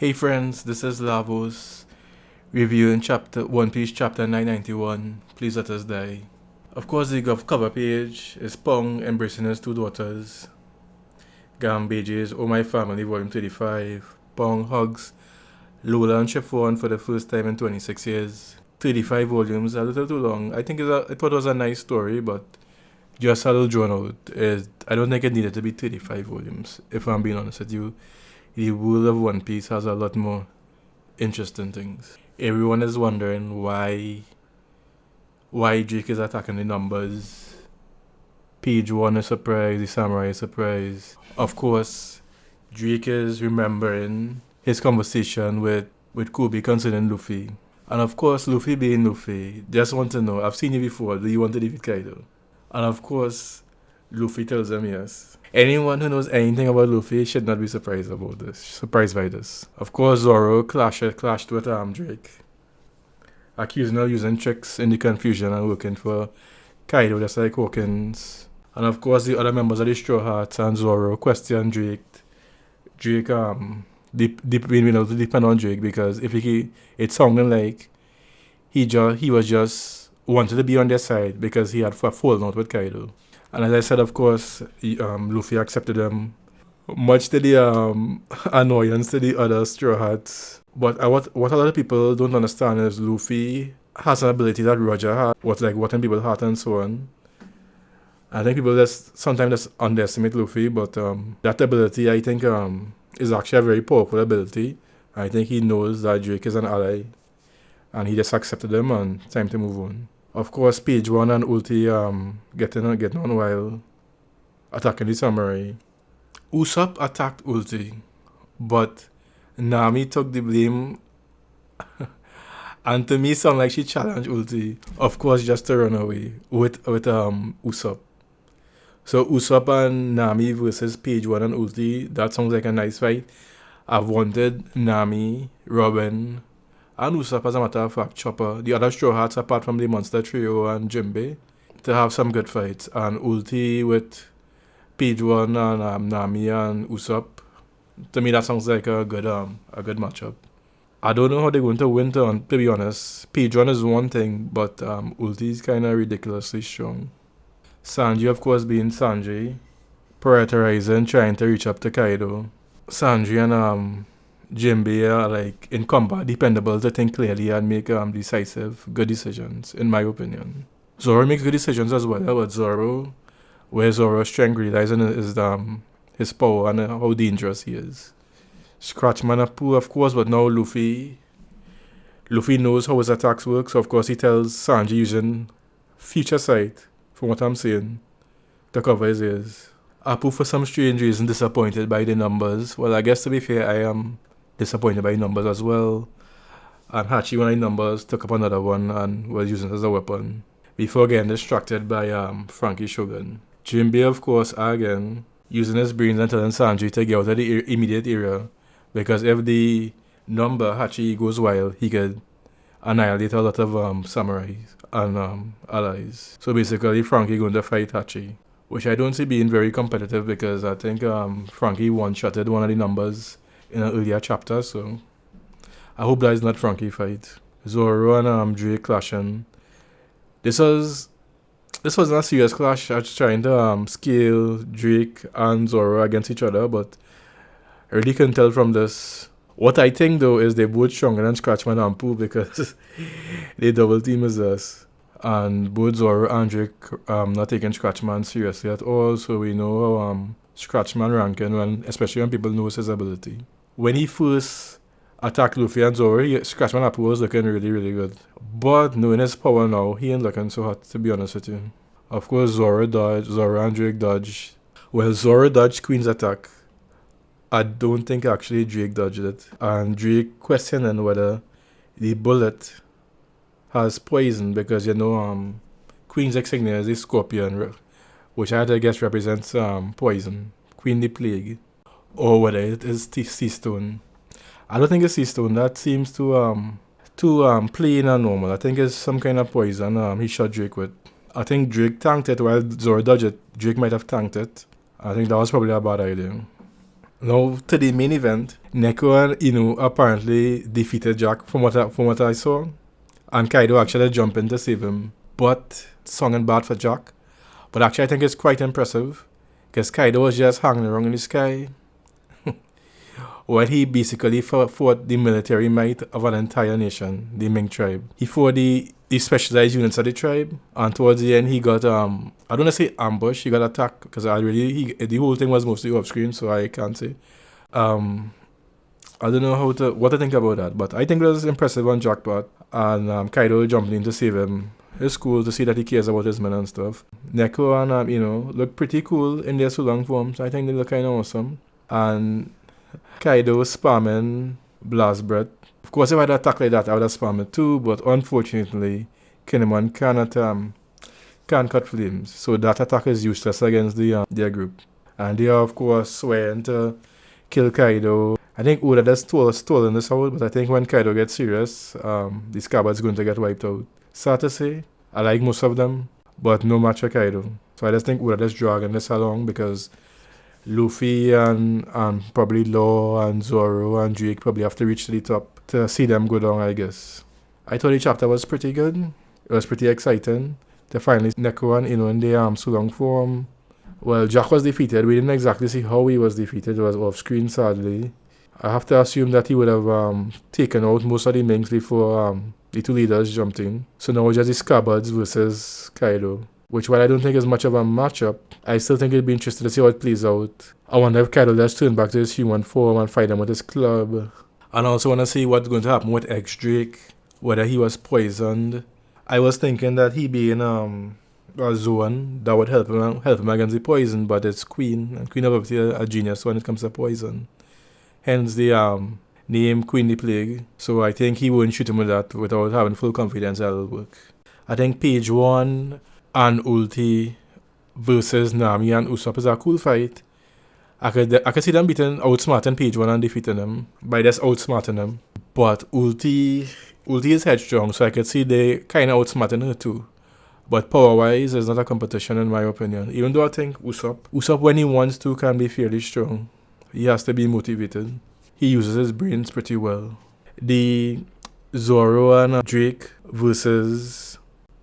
Hey friends, this is Larvose, reviewing chapter One Piece chapter 991, Please Let Us Die. Of course, the cover page is Pong embracing his two daughters. B.d.a.'s Oh My Family, volume 35. Pong hugs Lola and Chiffon for the first time in 26 years. 35 volumes, a little too long. I think I thought it was a nice story, but just a little drawn out. I don't think it needed to be 35 volumes, if I'm being honest with you. The world of One Piece has a lot more interesting things. Everyone is wondering why Drake is attacking the numbers. Page 1 is surprised, the samurai is surprised. Of course, Drake is remembering his conversation with Kobe concerning Luffy. And of course, Luffy being Luffy, just want to know, I've seen you before, do you want to defeat Kaido? And of course, Luffy tells him yes. Anyone who knows anything about Luffy should not be surprised by this. Of course, Zoro clashed with Drake, accusing him of using tricks in the confusion and working for Kaido, just like Hawkins. And of course, the other members of the Straw Hats and Zoro question Drake being able to depend on Drake, because it sounded like he was just wanted to be on their side because he had fallen out with Kaido. And as I said, of course, Luffy accepted him, much to the annoyance to the other Straw Hats. But what a lot of people don't understand is Luffy has an ability that Roger had, what's like what in people's heart and so on. I think people sometimes underestimate Luffy, but that ability, I think, is actually a very powerful ability. I think he knows that Drake is an ally, and he just accepted him, and time to move on. Of course, Page 1 and Ulti getting on while attacking the samurai. Usopp attacked Ulti, but Nami took the blame, and to me, sounded like she challenged Ulti. Of course, just to run away with Usopp. So Usopp and Nami versus Page 1 and Ulti, that sounds like a nice fight. I've wanted Nami, Robin, and Usopp, as a matter of fact, Chopper, the other Straw Hats apart from the Monster Trio and Jinbei, to have some good fights. And Ulti with Page 1 and Nami and Usopp, to me that sounds like a good matchup. I don't know how they're going to win, to be honest. Page 1 is one thing, but Ulti is kind of ridiculously strong. Sanji, of course, being Sanji, prioritizing, trying to reach up to Kaido. Sanji and Jinbei are like in combat dependable to think clearly and make decisive, good decisions, in my opinion. Zoro makes good decisions as well, but where Zoro's strength relies on is his power and how dangerous he is. Scratchman Apu, of course, but now Luffy knows how his attacks work, so of course he tells Sanji using future sight, from what I'm saying, to cover his ears. Apu, for some strange reason, disappointed by the numbers. Well, I guess to be fair, I am disappointed by the numbers as well. And Hachi, one of the numbers, took up another one and was using it as a weapon before getting distracted by Frankie Shogun. Jinbei, of course, again, using his brains and telling Sanji to get out of the immediate area, because if the number Hachi goes wild, he could annihilate a lot of samurais and allies. So basically, Frankie going to fight Hachi, which I don't see being very competitive, because I think Frankie one-shotted one of the numbers in an earlier chapter, so I hope that is not Frankie fight. Zoro and Drake clashing. This wasn't a serious clash. I was trying to scale Drake and Zoro against each other, but I really can tell from this. What I think though is they're both stronger than Scratchman and Pooh, because they double team his ass. And both Zoro and Drake not taking Scratchman seriously at all, so we know how Scratchman ranking, especially when people know his ability. When he first attacked Luffy and Zoro, Scratchman Apu was looking really, really good. But knowing his power now, he ain't looking so hot, to be honest with you. Of course, Zoro and Drake dodged. Well, Zoro dodged Queen's attack. I don't think actually Drake dodged it. And Drake questioning whether the bullet has poison, because Queen's insignia is a scorpion, which I guess represents poison. Queen the plague. Or whether it is sea stone. I don't think it's sea stone. That seems too plain and normal. I think it's some kind of poison he shot Drake with. I think Drake tanked it while Zoro dodged it. Drake might have tanked it. I think that was probably a bad idea. Now to the main event, Neko and Inu apparently defeated Jack from what I saw, and Kaido actually jumped in to save him. But song and bad for Jack. But actually I think it's quite impressive, because Kaido was just hanging around in the sky while he basically fought the military might of an entire nation, the Ming tribe. He fought the specialized units of the tribe, and towards the end he got I don't want to say ambush, he got attacked, because the whole thing was mostly off screen, so I can't say. I don't know what to think about that, but I think it was impressive on Jack's part, and Kaido jumping in to save him. It's cool to see that he cares about his men and stuff. Neko and look pretty cool in their Sulong forms. I think they look kind of awesome. And Kaido spamming Blast Breath. Of course, if I had attacked like that, I would have spammed it too, but unfortunately, Kinemon can't cut flames, so that attack is useless against their group. And they are, of course, swearing to kill Kaido. I think Oda has stolen this out, but I think when Kaido gets serious, the Scabbard's going to get wiped out. Sad to say, I like most of them, but no match for Kaido. So I just think Oda is dragging this along because Luffy and probably Law and Zoro and Drake probably have to reach to the top to see them go down, I guess. I thought the chapter was pretty good. It was pretty exciting to finally see Neko and Ino in the Sulong form. Well, Jack was defeated. We didn't exactly see how he was defeated. It was off screen, sadly. I have to assume that he would have taken out most of the Minks before the two leaders jumped in. So now just the Scabbards versus Kaido, which while I don't think is much of a matchup, I still think it'd be interesting to see how it plays out. I wonder if Kaido just turn back to his human form and fight him with his club. And I also want to see what's going to happen with X Drake, whether he was poisoned. I was thinking that he being a zone that would help him against the poison, but it's Queen, and Queen obviously a genius when it comes to poison. Hence the name Queen the Plague. So I think he wouldn't shoot him with that without having full confidence that it'll work. I think Page 1 and Ulti versus Nami and Usopp is a cool fight. I could see them outsmarting Page 1 and defeating them by just outsmarting them. But Ulti is headstrong, so I could see they kind of outsmarting her too. But power-wise, it's not a competition in my opinion. Even though I think Usopp when he wants to can be fairly strong. He has to be motivated. He uses his brains pretty well. The Zoro and Drake versus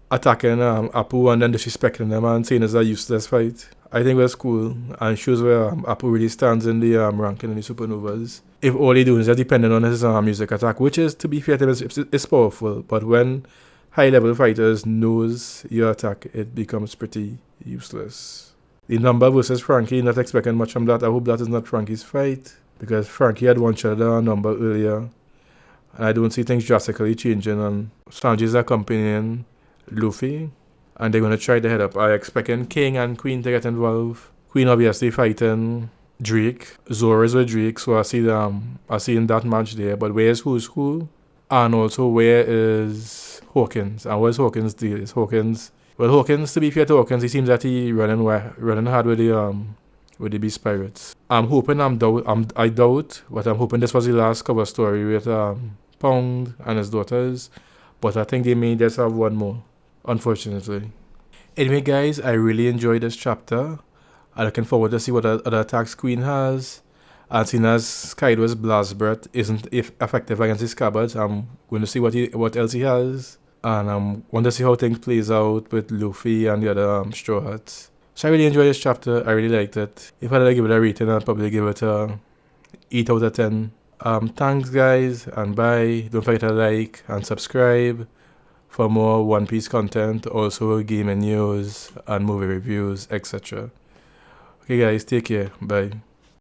attacking Appu and then disrespecting them and saying it's a useless fight, I think was cool and shows where Appu really stands in the ranking in the supernovas. If all he doing is just depending on his music attack, which is, to be fair to him, it's powerful, but when high level fighters knows your attack, it becomes pretty useless. The number versus Frankie, not expecting much from that. I hope that is not Frankie's fight, because Frankie had one-shot a number earlier, and I don't see things drastically changing. And Sanji's accompanying Luffy, and they're going to try to head up. I expecting King and Queen to get involved. Queen obviously fighting Drake. Zoro is with Drake, so I see in that match there. But where's who's who? And also where is Hawkins? And where's Hawkins' deal? Is Hawkins... Well, Hawkins, to be fair to Hawkins, he seems that he running hard with the Beast Pirates. I'm hoping I doubt, but I'm hoping this was the last cover story with Pound and his daughters. But I think they may just have one more, unfortunately. Anyway, guys, I really enjoyed this chapter. I'm looking forward to see what other attacks Queen has. And seeing as Kaido's Blast Breath isn't effective against his Scabbards, I'm going to see what else he has. And I want to see how things plays out with Luffy and the other Straw Hats. So I really enjoyed this chapter. I really liked it. If I had to give it a rating, I'd probably give it a 8 out of 10. Thanks guys, and bye. Don't forget to like and subscribe for more One Piece content, also gaming news and movie reviews, etc. Okay guys, take care. Bye.